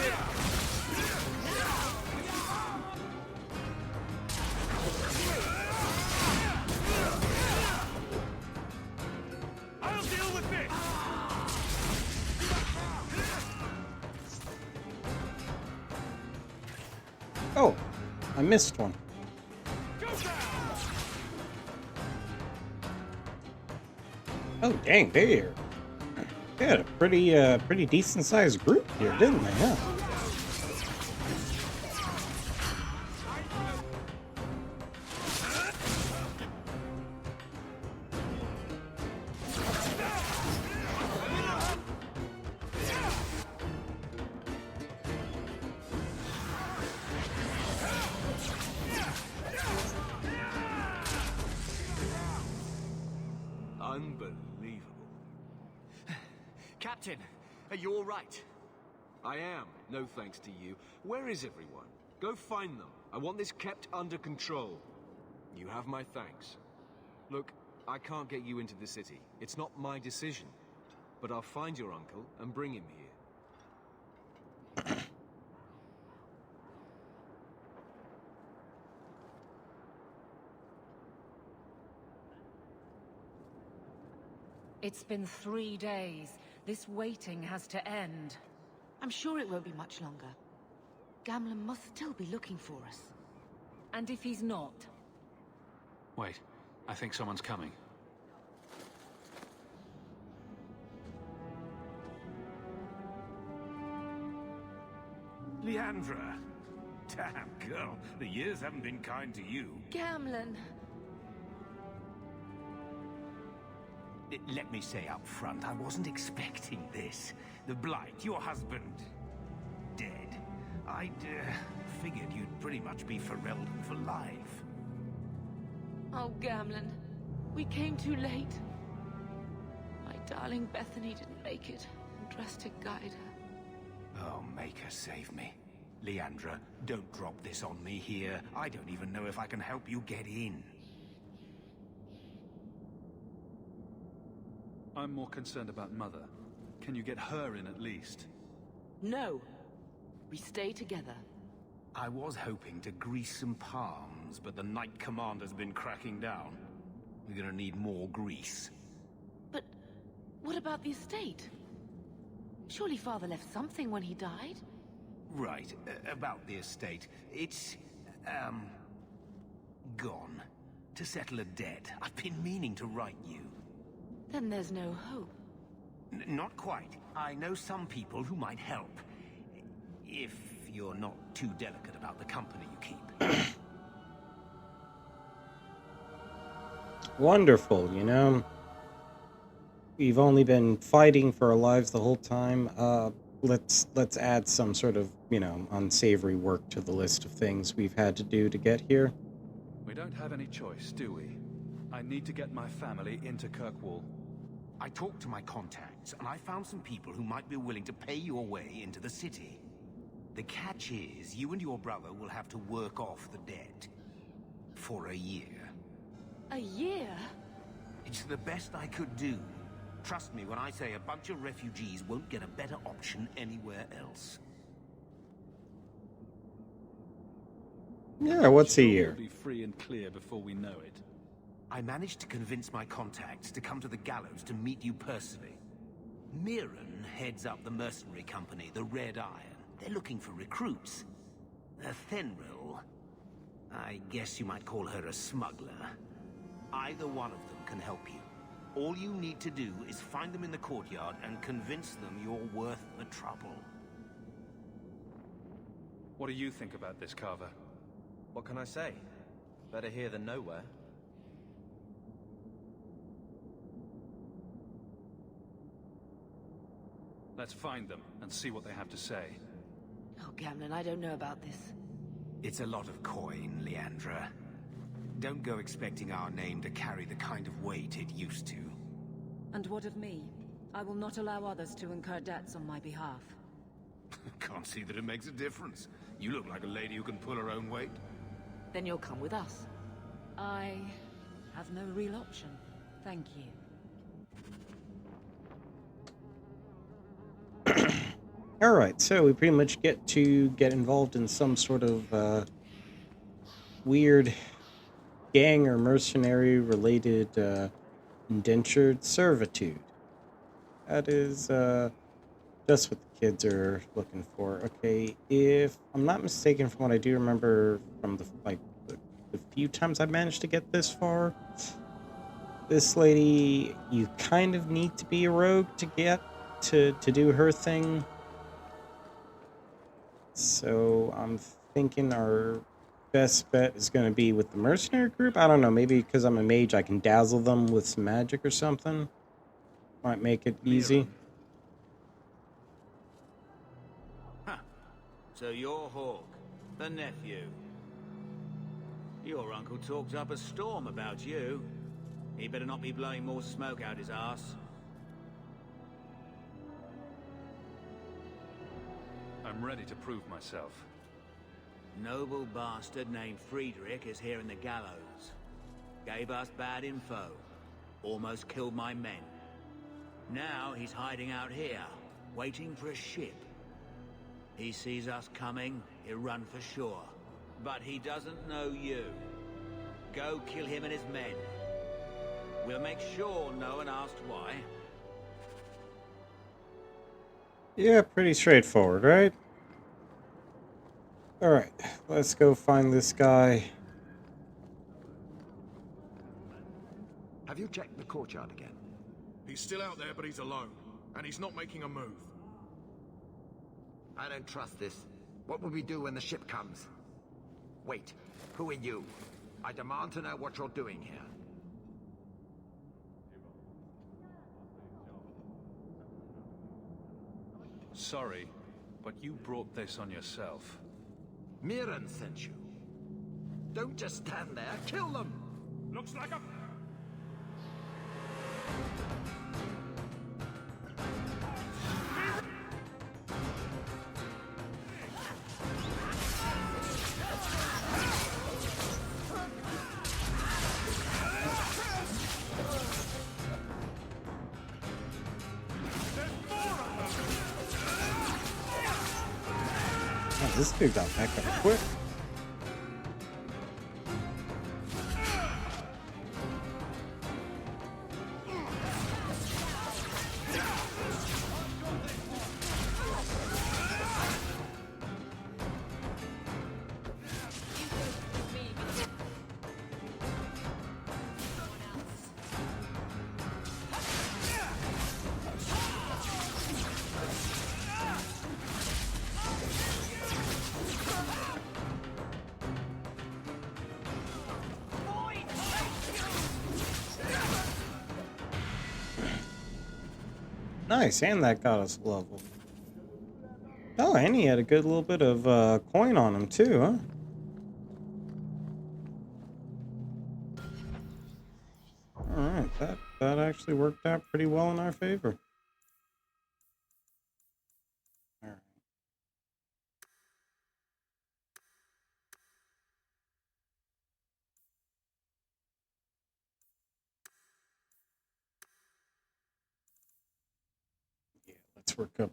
A: missed one. Oh, dang, they had a pretty decent sized group here, didn't they? Yeah.
L: Unbelievable.
F: Captain, are you all right?
L: I am, no thanks to you. Where is everyone? Go find them. I want this kept under control. You have my thanks. Look, I can't get you into the city. It's not my decision. But I'll find your uncle and bring him here.
K: It's been 3 days. This waiting has to end.
G: I'm sure it won't be much longer. Gamlen must still be looking for us.
K: And if he's not?
E: Wait, I think someone's coming.
B: Leandra! Damn, girl, the years haven't been kind to you.
G: Gamlen!
B: Let me say up front, I wasn't expecting this. The Blight, your husband, dead. I'd figured you'd pretty much be Ferelden for life.
G: Oh, Gamlen. We came too late. My darling Bethany didn't make it, and Drastic guide her.
B: Oh, make her save me. Leandra, don't drop this on me here. I don't even know if I can help you get in.
E: I'm more concerned about Mother. Can you get her in at least?
G: No. We stay together.
B: I was hoping to grease some palms, but the Knight Commander's been cracking down. We're gonna need more grease.
G: But what about the estate? Surely Father left something when he died?
B: Right, about the estate. It's, gone. To settle a debt. I've been meaning to write you.
G: Then there's no hope.
B: Not quite. I know some people who might help. If you're not too delicate about the company you keep.
A: Wonderful, you know. We've only been fighting for our lives the whole time. Let's add some sort of, you know, unsavory work to the list of things we've had to do to get here.
E: We don't have any choice, do we? I need to get my family into Kirkwall.
B: I talked to my contacts, and I found some people who might be willing to pay your way into the city. The catch is, you and your brother will have to work off the debt. For a year.
G: A year?
B: It's the best I could do. Trust me when I say a bunch of refugees won't get a better option anywhere else.
A: Yeah, what's a year?
E: We'll be free and clear before we know it.
B: I managed to convince my contacts to come to the gallows to meet you personally. Mirren heads up the mercenary company, the Red Iron. They're looking for recruits. Fenril, I guess you might call her a smuggler. Either one of them can help you. All you need to do is find them in the courtyard and convince them you're worth the trouble.
E: What do you think about this, Carver?
I: What can I say? Better here than nowhere.
E: Let's find them and see what they have to say.
G: Oh, Gamlen, I don't know about this.
B: It's a lot of coin, Leandra. Don't go expecting our name to carry the kind of weight it used to.
K: And what of me? I will not allow others to incur debts on my behalf.
B: Can't see that it makes a difference. You look like a lady who can pull her own weight.
G: Then you'll come with us.
K: I have no real option. Thank you.
A: Alright, so we pretty much get involved in some sort of weird gang or mercenary related indentured servitude. That is Just what the kids are looking for. Okay, if I'm not mistaken, from what I do remember from the few times I managed to get this far, this lady, you kind of need to be a rogue to get to do her thing. So I'm thinking our best bet is going to be with the mercenary group. I don't know, maybe because I'm a mage, I can dazzle them with some magic or something. Might make it easy.
B: Huh. So you're Hawke, the nephew. Your uncle talked up a storm about you. He better not be blowing more smoke out his ass.
E: I'm ready to prove myself.
B: Noble bastard named Friedrich is here in the gallows. Gave us bad info. Almost killed my men. Now he's hiding out here, waiting for a ship. He sees us coming, he'll run for sure. But he doesn't know you. Go kill him and his men. We'll make sure no one asks why.
A: Yeah, pretty straightforward, right? Alright, let's go find this guy.
M: Have you checked the courtyard again?
N: He's still out there, but he's alone. And he's not making a move.
M: I don't trust this. What will we do when the ship comes? Wait, who are you? I demand to know what you're doing here.
E: Sorry, but you brought this on yourself.
M: Mirren sent you. Don't just stand there, kill them!
N: Looks like a...
A: Oh, this dude got back up quick. Nice, and that got us level. Oh, and he had a good little bit of coin on him too, huh? Alright, that actually worked out pretty well in our favor. Alright. Yeah, let's work up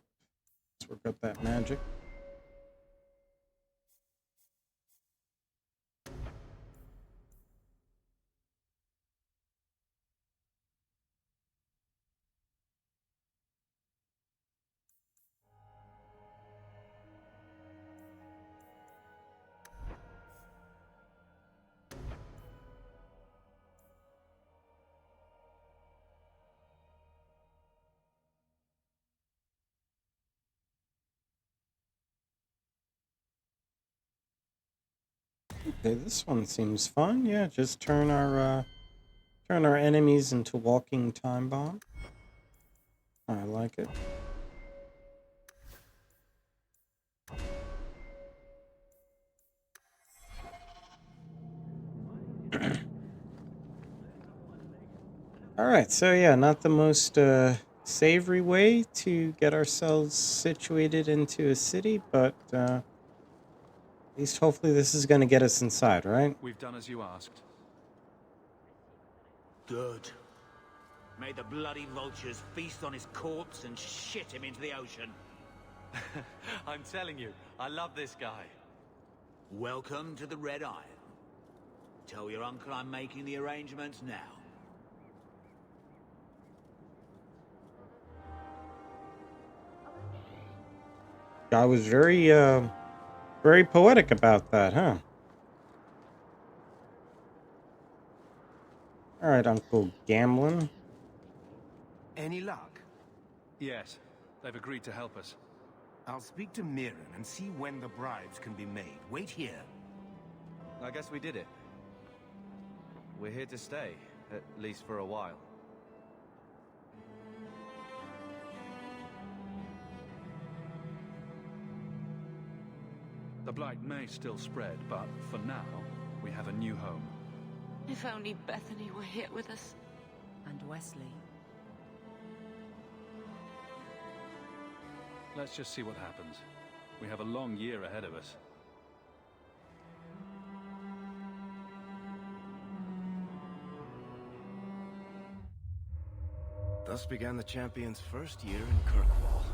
A: that magic. Okay, this one seems fun. Yeah, just turn our enemies into walking time bomb. I like it. Alright, so yeah, not the most savory way to get ourselves situated into a city, but at least hopefully this is going to get us inside, right?
E: We've done as you asked.
B: Good. May the bloody vultures feast on his corpse and shit him into the ocean.
I: I'm telling you, I love this guy.
B: Welcome to the Red Iron. Tell your uncle I'm making the arrangements now.
A: Guy was very poetic about that, huh? All right, Uncle Gamlin.
B: Any luck?
E: Yes, they've agreed to help us.
B: I'll speak to Mirren and see when the bribes can be made. Wait here.
I: I guess we did it. We're here to stay, at least for a while.
E: The blight may still spread, but for now, we have a new home.
G: If only Bethany were here with us.
K: And Wesley.
E: Let's just see what happens. We have a long year ahead of us.
F: Thus began the champion's first year in Kirkwall.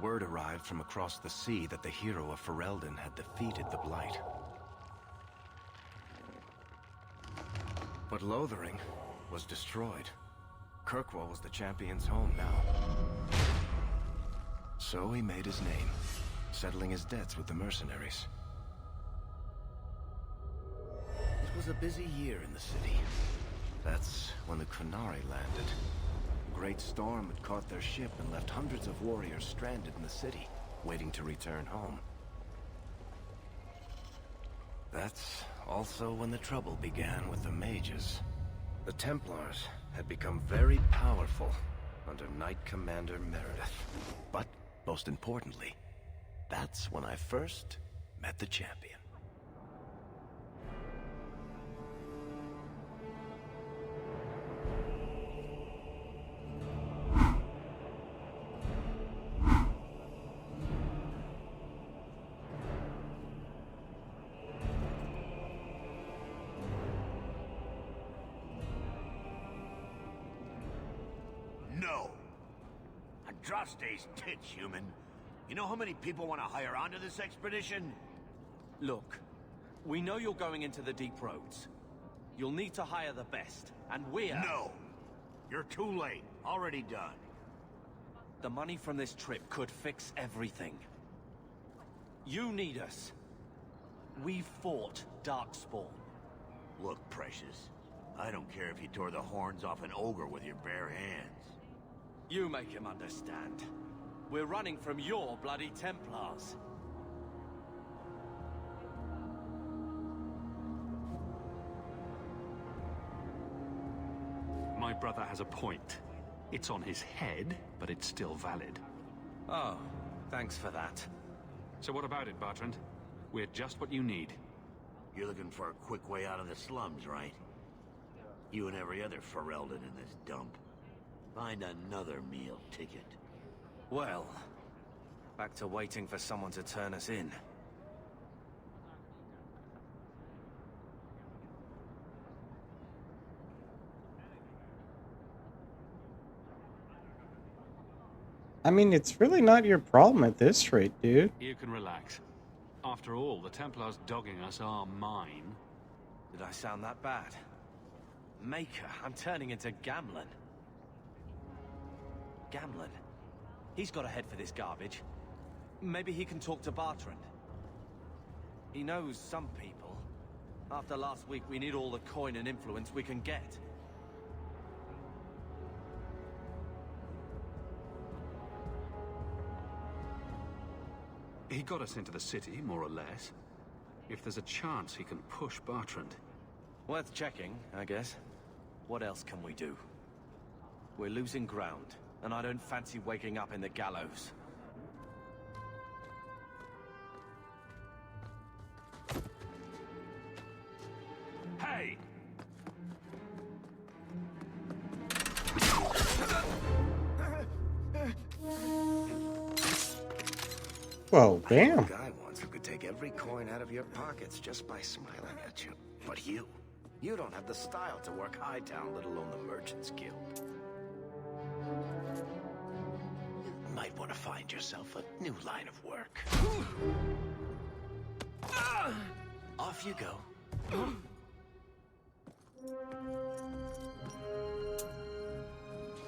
F: Word arrived from across the sea that the hero of Ferelden had defeated the Blight. But Lothering was destroyed. Kirkwall was the champion's home now. So he made his name, settling his debts with the mercenaries. It was a busy year in the city. That's when the Qunari landed. A great storm had caught their ship and left hundreds of warriors stranded in the city, waiting to return home. That's also when the trouble began with the mages. The Templars had become very powerful under Knight Commander Meredith. But, most importantly, that's when I first met the champion.
B: No. Andraste's tits, human. You know how many people want to hire onto this expedition?
I: Look, we know you're going into the deep roads. You'll need to hire the best, and we're...
B: No! You're too late. Already done.
I: The money from this trip could fix everything. You need us. We fought Darkspawn.
B: Look, Precious. I don't care if you tore the horns off an ogre with your bare hands.
I: You make him understand. We're running from your bloody Templars.
E: My brother has a point. It's on his head, but it's still valid.
I: Oh, thanks for that.
E: So what about it, Bertrand? We're just what you need.
B: You're looking for a quick way out of the slums, right? You and every other Ferelden in this dump. Find another meal ticket.
I: Well, back to waiting for someone to turn us in.
A: I mean, it's really not your problem at this rate, dude.
E: You can relax. After all, the Templars dogging us are mine.
I: Did I sound that bad? Maker, I'm turning into Gamlin. Gamlin? He's got a head for this garbage. Maybe he can talk to Bertrand. He knows some people. After last week, we need all the coin and influence we can get.
E: He got us into the city, more or less. If there's a chance he can push Bertrand.
I: Worth checking, I guess. What else can we do? We're losing ground, and I don't fancy waking up in the gallows.
B: Hey!
A: Well, damn.
F: A guy once who could take every coin out of your pockets just by smiling at you. But you don't have the style to work Hightown, let alone the Merchants Guild. You might want to find yourself a new line of work. Off you go.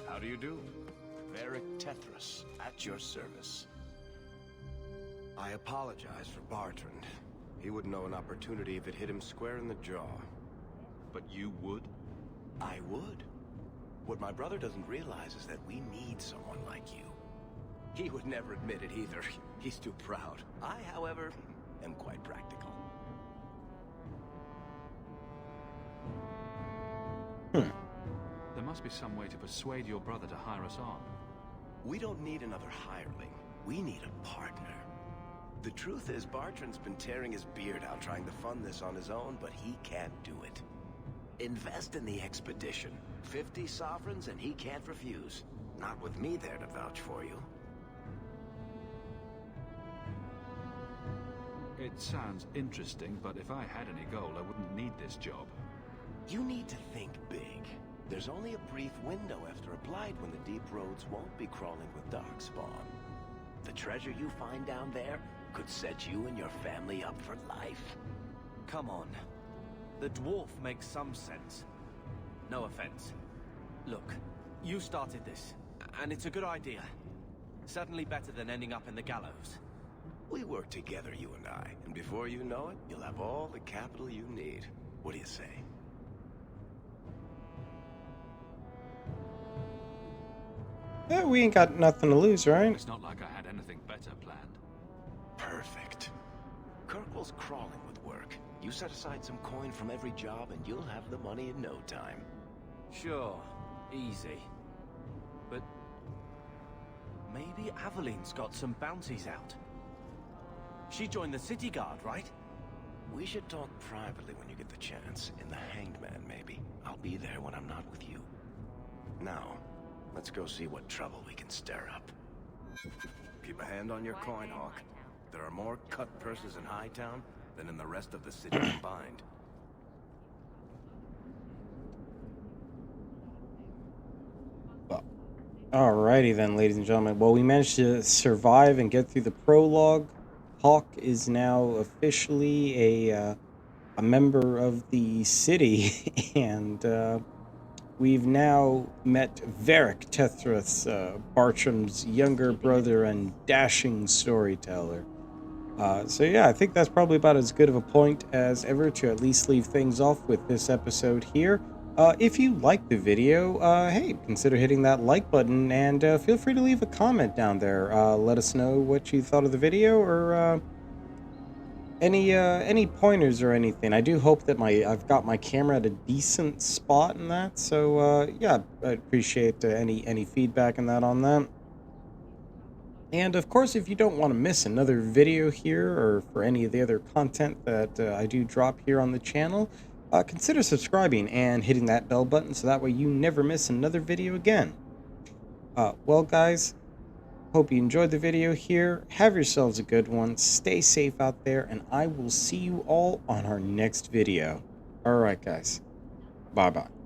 F: How do you do? Varus Tethras, at your service. I apologize for Bartrand. He wouldn't know an opportunity if it hit him square in the jaw.
E: But you would?
F: I would. What my brother doesn't realize is that we need someone like you. He would never admit it either. He's too proud. I, however, am quite practical.
E: There must be some way to persuade your brother to hire us on.
F: We don't need another hireling. We need a partner. The truth is, Bartrand's been tearing his beard out trying to fund this on his own, but he can't do it. Invest in the expedition. 50 sovereigns and he can't refuse. Not with me there to vouch for you.
E: It sounds interesting, but if I had any gold, I wouldn't need this job.
F: You need to think big. There's only a brief window after Blight when the deep roads won't be crawling with Darkspawn. The treasure you find down there could set you and your family up for life.
I: Come on. The dwarf makes some sense. No offense. Look, you started this, and it's a good idea. Certainly better than ending up in the gallows.
F: We work together, you and I, and before you know it, you'll have all the capital you need. What do you say?
A: Yeah, we ain't got nothing to lose, right?
E: It's not like I had anything better planned.
F: Perfect. Kirkwall's crawling with work. You set aside some coin from every job and you'll have the money in no time.
I: Sure, easy. But maybe Aveline's got some bounties out. She joined the city guard, right?
F: We should talk privately when you get the chance. In the Hanged Man, maybe. I'll be there when I'm not with you. Now, let's go see what trouble we can stir up. Keep a hand on your coin, Hawke. There are more cut purses in Hightown than in the rest of the city combined.
A: Alrighty then, ladies and gentlemen. Well, we managed to survive and get through the prologue. Hawke is now officially a member of the city, and we've now met Varus Tethras, Bartram's younger brother and dashing storyteller. So yeah, I think that's probably about as good of a point as ever to at least leave things off with this episode here. If you liked the video, hey, consider hitting that like button, and feel free to leave a comment down there. Let us know what you thought of the video, or any pointers or anything. I do hope that I've got my camera at a decent spot in that. So yeah, I'd appreciate any feedback and that on that. And of course, if you don't want to miss another video here, or for any of the other content that I do drop here on the channel, consider subscribing and hitting that bell button so that way you never miss another video again. Well guys, hope you enjoyed the video here. Have yourselves a good one. Stay safe out there, and I will see you all on our next video. Alright guys, bye bye.